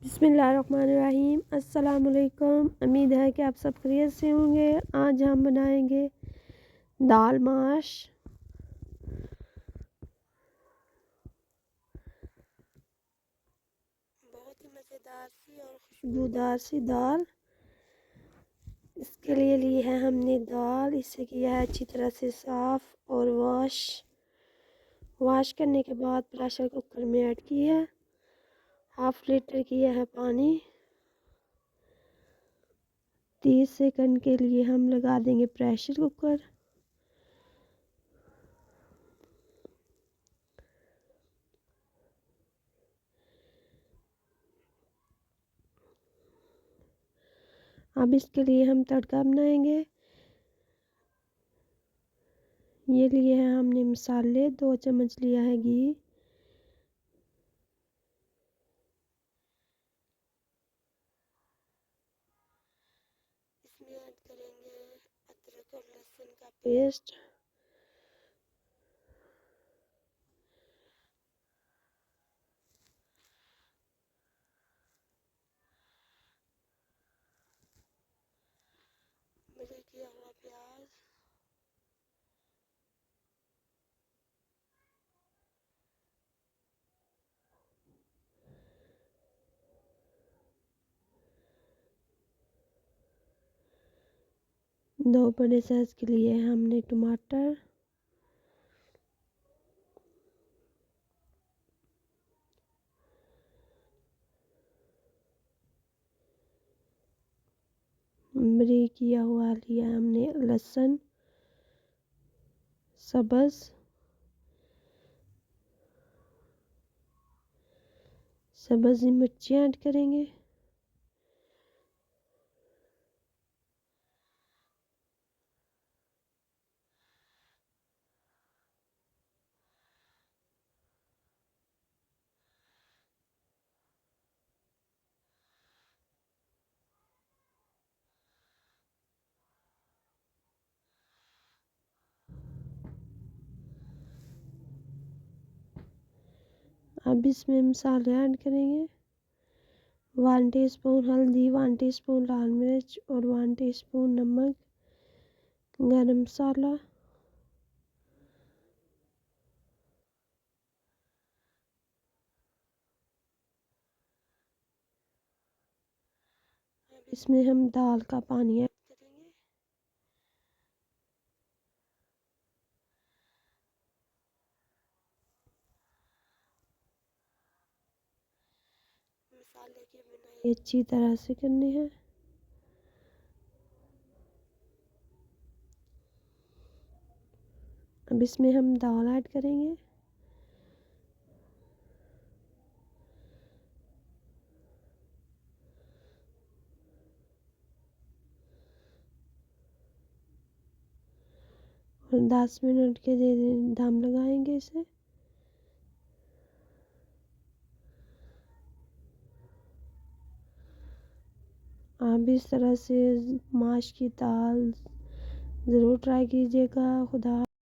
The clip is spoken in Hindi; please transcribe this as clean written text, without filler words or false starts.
बिस्मिल्लाहिर्रहमानिर्रहीम। अस्सलामुअलैकुम। उम्मीद है कि आप सब खैरियत से होंगे। आज हम बनाएंगे दाल माश। बहुत ही मज़ेदार सी और खुशबूदार सी दाल। इसके लिए है हमने दाल, इसे किया है अच्छी तरह से साफ़ और वॉश करने के बाद प्रेशर कुकर में ऐड किया है। 1/2 लीटर किया है पानी। 30 सेकंड के लिए हम लगा देंगे प्रेशर कुकर। अब इसके लिए हम तड़का बनाएंगे। ये लिए हैं हमने मसाले, 2 चम्मच लिया है घी, इसमें ऐड करेंगे अदरक और लहसुन का पेस्ट, बड़े किया हुआ प्याज, दो बड़े साइज के लिए हमने टमाटर, बड़ी किया हुआ लिया हमने लहसुन सब्ज़ मिर्चियाँ ऐड करेंगे। अब इसमें मसाले ऐड करेंगे। 1 टीस्पून हल्दी, 1 टीस्पून लाल मिर्च और 1 टीस्पून नमक, गरम मसाला। अब इसमें हम दाल का पानी ऐड करेंगे। मसाले की बुनाई अच्छी तरह से करनी है। अब इसमें हम दाल ऐड करेंगे। और 10 मिनट के दम लगाएंगे इसे। आप इस तरह से माश की दाल ज़रूर ट्राई कीजिएगा। खुदा